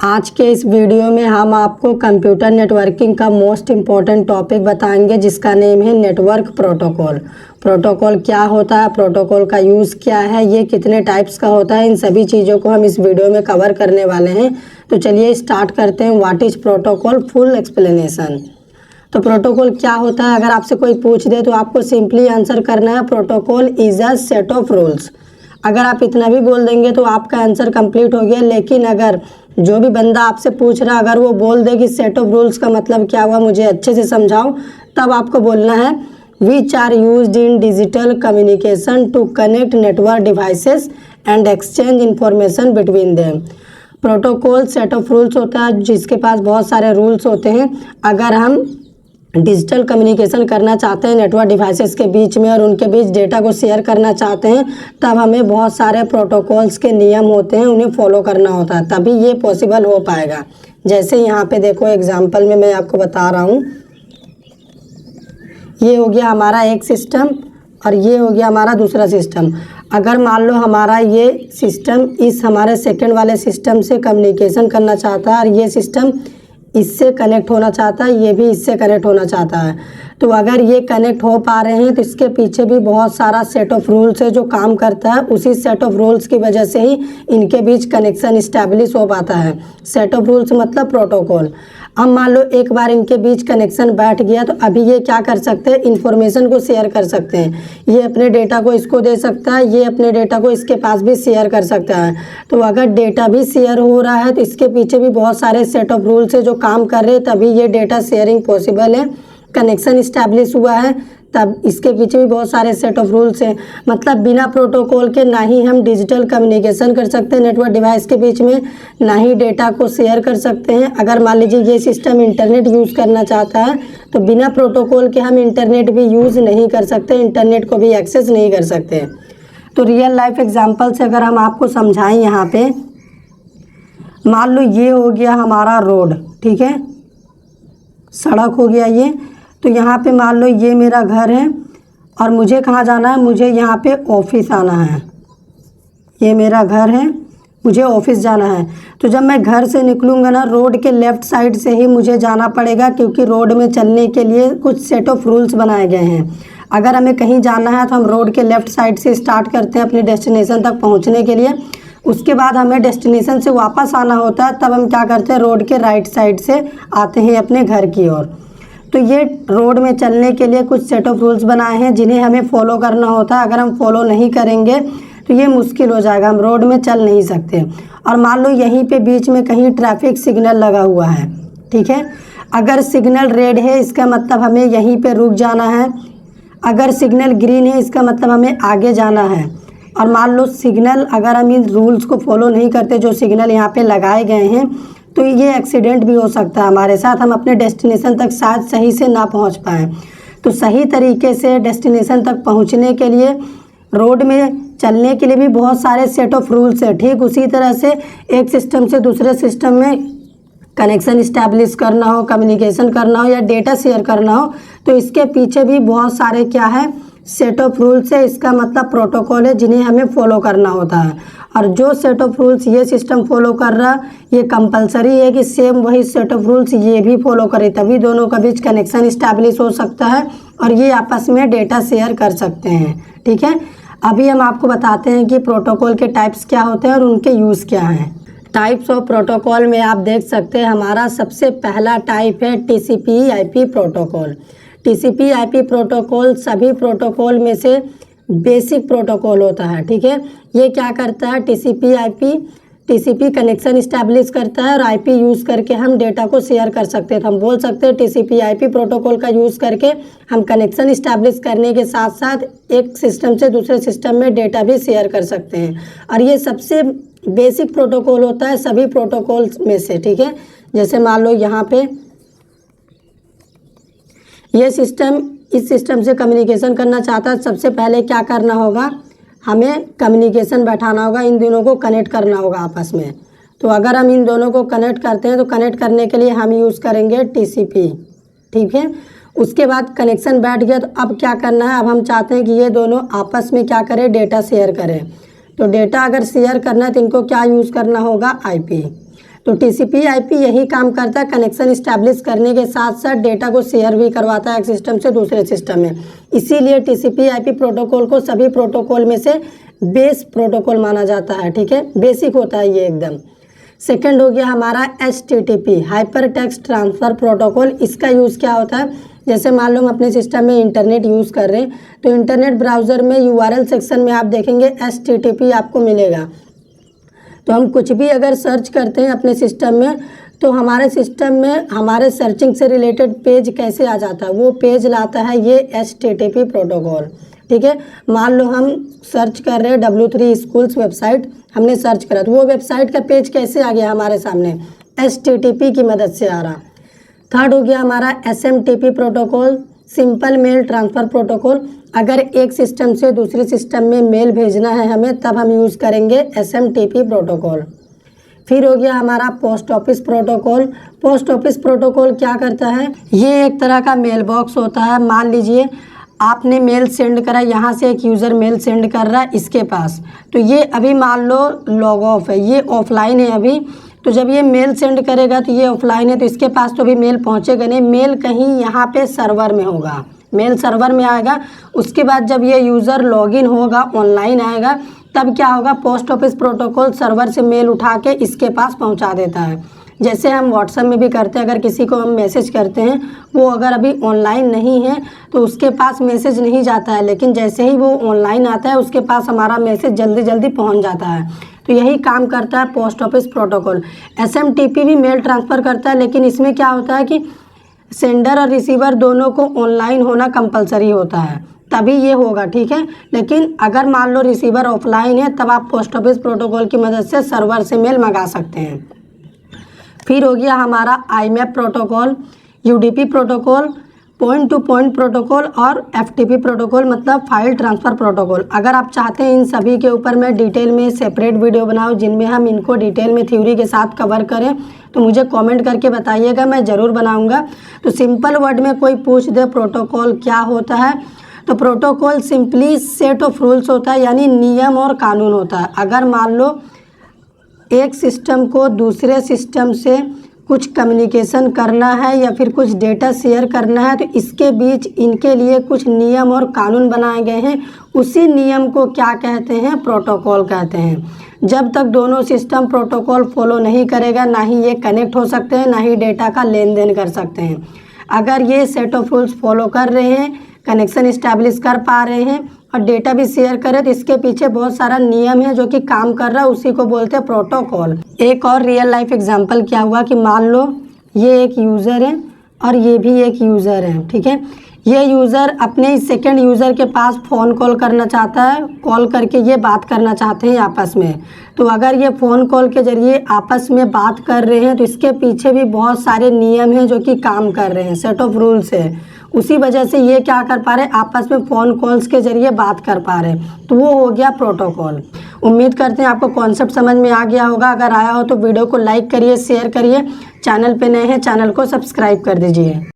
आज के इस वीडियो में हम आपको कंप्यूटर नेटवर्किंग का मोस्ट इम्पॉर्टेंट टॉपिक बताएंगे जिसका नेम है नेटवर्क प्रोटोकॉल। प्रोटोकॉल क्या होता है, प्रोटोकॉल का यूज़ क्या है, ये कितने टाइप्स का होता है, इन सभी चीज़ों को हम इस वीडियो में कवर करने वाले हैं। तो चलिए स्टार्ट करते हैं। What is protocol, full explanation. तो प्रोटोकॉल क्या होता है, अगर आपसे कोई पूछ दे तो आपको सिंपली आंसर करना है protocol is a set of rules. अगर आप इतना भी बोल देंगे तो आपका आंसर कंप्लीट हो गया। लेकिन अगर जो भी बंदा आपसे पूछ रहा अगर वो बोल दे कि सेट ऑफ रूल्स का मतलब क्या हुआ, मुझे अच्छे से समझाओ, तब आपको बोलना है which are used in digital communication to connect network devices and exchange information between them. Protocol set of rules होता है जिसके पास बहुत सारे रूल्स होते हैं। अगर हम डिजिटल कम्युनिकेशन करना चाहते हैं नेटवर्क डिवाइसेस के बीच में और उनके बीच डेटा को शेयर करना चाहते हैं, तब हमें बहुत सारे प्रोटोकॉल्स के नियम होते हैं, उन्हें फॉलो करना होता है, तभी ये पॉसिबल हो पाएगा। जैसे यहाँ पे देखो एग्जांपल में मैं आपको बता रहा हूँ, ये हो गया हमारा एक सिस्टम और ये हो गया हमारा दूसरा सिस्टम। अगर मान लो हमारा ये सिस्टम इस हमारे सेकेंड वाले सिस्टम से कम्युनिकेशन करना चाहता है और ये सिस्टम इससे कनेक्ट होना चाहता है, ये भी इससे कनेक्ट होना चाहता है, तो अगर ये कनेक्ट हो पा रहे हैं तो इसके पीछे भी बहुत सारा सेट ऑफ रूल्स है जो काम करता है। उसी सेट ऑफ रूल्स की वजह से ही इनके बीच कनेक्शन इस्टेब्लिश हो पाता है। सेट ऑफ रूल्स मतलब प्रोटोकॉल। अब मान लो एक बार इनके बीच कनेक्शन बैठ गया तो अभी ये क्या कर सकते हैं, इन्फॉर्मेशन को शेयर कर सकते हैं। ये अपने डेटा को इसको दे सकता है, ये अपने डेटा को इसके पास भी शेयर कर सकता है। तो अगर डेटा भी शेयर हो रहा है तो इसके पीछे भी बहुत सारे सेट ऑफ रूल्स है जो काम कर रहे हैं, तभी ये डेटा शेयरिंग पॉसिबल है। कनेक्शन इस्टेब्लिश हुआ है तब इसके पीछे भी बहुत सारे सेट ऑफ रूल्स हैं। मतलब बिना प्रोटोकॉल के ना ही हम डिजिटल कम्युनिकेशन कर सकते हैं नेटवर्क डिवाइस के बीच में, ना ही डेटा को शेयर कर सकते हैं। अगर मान लीजिए ये सिस्टम इंटरनेट यूज़ करना चाहता है तो बिना प्रोटोकॉल के हम इंटरनेट भी यूज़ नहीं कर सकते, इंटरनेट को भी एक्सेस नहीं कर सकते। तो रियल लाइफ एग्जाम्पल से अगर हम आपको समझाएं, यहाँ पे मान लो ये हो गया हमारा रोड, ठीक है, सड़क हो गया ये। तो यहाँ पे मान लो ये मेरा घर है और मुझे कहाँ जाना है, मुझे यहाँ पे ऑफिस आना है। ये मेरा घर है, मुझे ऑफिस जाना है। तो जब मैं घर से निकलूँगा ना, रोड के लेफ़्ट साइड से ही मुझे जाना पड़ेगा, क्योंकि रोड में चलने के लिए कुछ सेट ऑफ रूल्स बनाए गए हैं। अगर हमें कहीं जाना है तो हम रोड के लेफ़्ट साइड से स्टार्ट करते हैं अपने डेस्टिनेशन तक पहुँचने के लिए। उसके बाद हमें डेस्टिनेशन से वापस आना होता है, तब हम क्या करते हैं, रोड के राइट साइड से आते हैं अपने घर की ओर। तो ये रोड में चलने के लिए कुछ सेट ऑफ रूल्स बनाए हैं जिन्हें हमें फॉलो करना होता है। अगर हम फॉलो नहीं करेंगे तो ये मुश्किल हो जाएगा, हम रोड में चल नहीं सकते। और मान लो यहीं पे बीच में कहीं ट्रैफिक सिग्नल लगा हुआ है, ठीक है। अगर सिग्नल रेड है इसका मतलब हमें यहीं पे रुक जाना है, अगर सिग्नल ग्रीन है इसका मतलब हमें आगे जाना है। और मान लो सिग्नल, अगर हम इन रूल्स को फॉलो नहीं करते जो सिग्नल यहाँ पे लगाए गए हैं, तो ये एक्सीडेंट भी हो सकता है हमारे साथ, हम अपने डेस्टिनेशन तक शायद सही से ना पहुँच पाएँ। तो सही तरीके से डेस्टिनेशन तक पहुँचने के लिए रोड में चलने के लिए भी बहुत सारे सेट ऑफ रूल्स है। ठीक उसी तरह से एक सिस्टम से दूसरे सिस्टम में कनेक्शन इस्टेब्लिश करना हो, कम्युनिकेशन करना हो या डेटा शेयर करना हो, तो इसके पीछे भी बहुत सारे क्या है, सेट ऑफ रूल्स है। इसका मतलब प्रोटोकॉल है जिन्हें हमें फॉलो करना होता है। और जो सेट ऑफ रूल्स ये सिस्टम फॉलो कर रहा, ये कंपलसरी है कि सेम वही सेट ऑफ रूल्स ये भी फॉलो करे, तभी दोनों का बीच कनेक्शन इस्टेब्लिश हो सकता है और ये आपस में डेटा शेयर कर सकते हैं, ठीक है। अभी हम आपको बताते हैं कि प्रोटोकॉल के टाइप्स क्या होते हैं और उनके यूज़ क्या हैं। टाइप्स ऑफ प्रोटोकॉल में आप देख सकते हैं हमारा सबसे पहला टाइप है TCP/IP प्रोटोकॉल। TCP/IP प्रोटोकॉल सभी प्रोटोकॉल में से बेसिक प्रोटोकॉल होता है, ठीक है। ये क्या करता है, TCP कनेक्शन इस्टेब्लिश करता है और IP यूज़ करके हम डेटा को शेयर कर सकते हैं। तो हम बोल सकते हैं TCP/IP प्रोटोकॉल का यूज़ करके हम कनेक्शन इस्टेब्लिश करने के साथ साथ एक सिस्टम से दूसरे सिस्टम में डेटा भी शेयर कर सकते हैं। और ये सबसे बेसिक प्रोटोकॉल होता है सभी प्रोटोकॉल्स में से, ठीक है। जैसे मान लो यहाँ पे ये सिस्टम इस सिस्टम से कम्युनिकेशन करना चाहता है, सबसे पहले क्या करना होगा, हमें कम्युनिकेशन बैठाना होगा, इन दोनों को कनेक्ट करना होगा आपस में। तो अगर हम इन दोनों को कनेक्ट करते हैं तो कनेक्ट करने के लिए हम यूज़ करेंगे TCP, ठीक है। उसके बाद कनेक्शन बैठ गया तो अब क्या करना है, अब हम चाहते हैं कि ये दोनों आपस में क्या करें, डेटा शेयर करें। तो डेटा अगर शेयर करना है तो इनको क्या यूज़ करना होगा, IP। तो TCP/IP यही काम करता है, कनेक्शन इस्टेब्लिश करने के साथ साथ डेटा को शेयर भी करवाता है एक सिस्टम से दूसरे सिस्टम में। इसीलिए TCP/IP प्रोटोकॉल को सभी प्रोटोकॉल में से बेस प्रोटोकॉल माना जाता है। ठीक है, बेसिक होता है ये एकदम। सेकंड हो गया हमारा HTTP, hyper text transfer protocol. इसका यूज़ क्या होता है, जैसे मान लो हम अपने सिस्टम में इंटरनेट यूज़ कर रहे हैं, तो इंटरनेट ब्राउज़र में URL सेक्शन में आप देखेंगे HTTP आपको मिलेगा। तो हम कुछ भी अगर सर्च करते हैं अपने सिस्टम में, तो हमारे सिस्टम में हमारे सर्चिंग से रिलेटेड पेज कैसे आ जाता है, वो पेज लाता है ये HTTP प्रोटोकॉल। ठीक है, मान लो हम सर्च कर रहे हैं W3 स्कूल्स वेबसाइट, हमने सर्च करा तो वो वेबसाइट का पेज कैसे आ गया हमारे सामने, HTTP की मदद से आ रहा। थर्ड हो गया हमारा SMTP protocol, simple mail transfer protocol. अगर एक सिस्टम से दूसरे सिस्टम में मेल भेजना है हमें, तब हम यूज़ करेंगे SMTP प्रोटोकॉल। फिर हो गया हमारा post office protocol. Post office protocol क्या करता है, ये एक तरह का मेल बॉक्स होता है। मान लीजिए आपने मेल सेंड करा, यहाँ से एक यूज़र मेल सेंड कर रहा है इसके पास, तो ये अभी मान लो लॉग ऑफ है, ये ऑफलाइन है अभी। तो जब ये मेल सेंड करेगा तो ये ऑफलाइन है, तो इसके पास तो अभी मेल पहुँचेगा नहीं, मेल कहीं यहाँ पे सर्वर में होगा, मेल सर्वर में आएगा। उसके बाद जब ये यूज़र लॉगिन होगा, ऑनलाइन आएगा, तब क्या होगा, पोस्ट ऑफिस प्रोटोकॉल सर्वर से मेल उठा के इसके पास पहुँचा देता है। जैसे हम व्हाट्सएप में भी करते हैं, अगर किसी को हम मैसेज करते हैं, वो अगर अभी ऑनलाइन नहीं है तो उसके पास मैसेज नहीं जाता है, लेकिन जैसे ही वो ऑनलाइन आता है उसके पास हमारा मैसेज जल्दी जल्दी पहुंच जाता है। तो यही काम करता है पोस्ट ऑफिस प्रोटोकॉल। SMTP भी मेल ट्रांसफ़र करता है, लेकिन इसमें क्या होता है कि सेंडर और रिसीवर दोनों को ऑनलाइन होना कंपलसरी होता है, तभी ये होगा। ठीक है, लेकिन अगर मान लो रिसीवर ऑफलाइन है, तब आप पोस्ट ऑफिस प्रोटोकॉल की मदद से सर्वर से मेल मंगा सकते हैं। फिर हो गया हमारा IMAP protocol, UDP protocol, point two point protocol और FTP प्रोटोकॉल, मतलब फाइल ट्रांसफ़र प्रोटोकॉल। अगर आप चाहते हैं इन सभी के ऊपर मैं डिटेल में सेपरेट वीडियो बनाऊं जिनमें हम इनको डिटेल में थ्योरी के साथ कवर करें, तो मुझे कमेंट करके बताइएगा, मैं ज़रूर बनाऊंगा। तो सिंपल वर्ड में कोई पूछ दे प्रोटोकॉल क्या होता है, तो protocol simply set of rules होता है, यानी नियम और कानून होता है। अगर मान लो एक सिस्टम को दूसरे सिस्टम से कुछ कम्युनिकेशन करना है या फिर कुछ डेटा शेयर करना है, तो इसके बीच इनके लिए कुछ नियम और कानून बनाए गए हैं। उसी नियम को क्या कहते हैं, प्रोटोकॉल कहते हैं। जब तक दोनों सिस्टम प्रोटोकॉल फॉलो नहीं करेगा, ना ही ये कनेक्ट हो सकते हैं, ना ही डेटा का लेन देन कर सकते हैं। अगर ये सेट ऑफ रूल्स फॉलो कर रहे हैं, कनेक्शन इस्टेब्लिश कर पा रहे हैं और डेटा भी शेयर करें, तो इसके पीछे बहुत सारा नियम है जो कि काम कर रहा है, उसी को बोलते हैं प्रोटोकॉल। एक और रियल लाइफ एग्जांपल क्या हुआ कि मान लो ये एक यूज़र है और ये भी एक यूज़र है। ठीक है, ये यूज़र अपने सेकंड यूज़र के पास फ़ोन कॉल करना चाहता है, कॉल करके ये बात करना चाहते हैं आपस में। तो अगर ये फ़ोन कॉल के ज़रिए आपस में बात कर रहे हैं, तो इसके पीछे भी बहुत सारे नियम हैं जो कि काम कर रहे हैं, सेट ऑफ रूल्स है। उसी वजह से ये क्या कर पा रहे हैं, आपस में फ़ोन कॉल्स के ज़रिए बात कर पा रहे हैं, तो वो हो गया प्रोटोकॉल। उम्मीद करते हैं आपको कॉन्सेप्ट समझ में आ गया होगा। अगर आया हो तो वीडियो को लाइक करिए, शेयर करिए। चैनल पे नए हैं, चैनल को सब्सक्राइब कर दीजिए।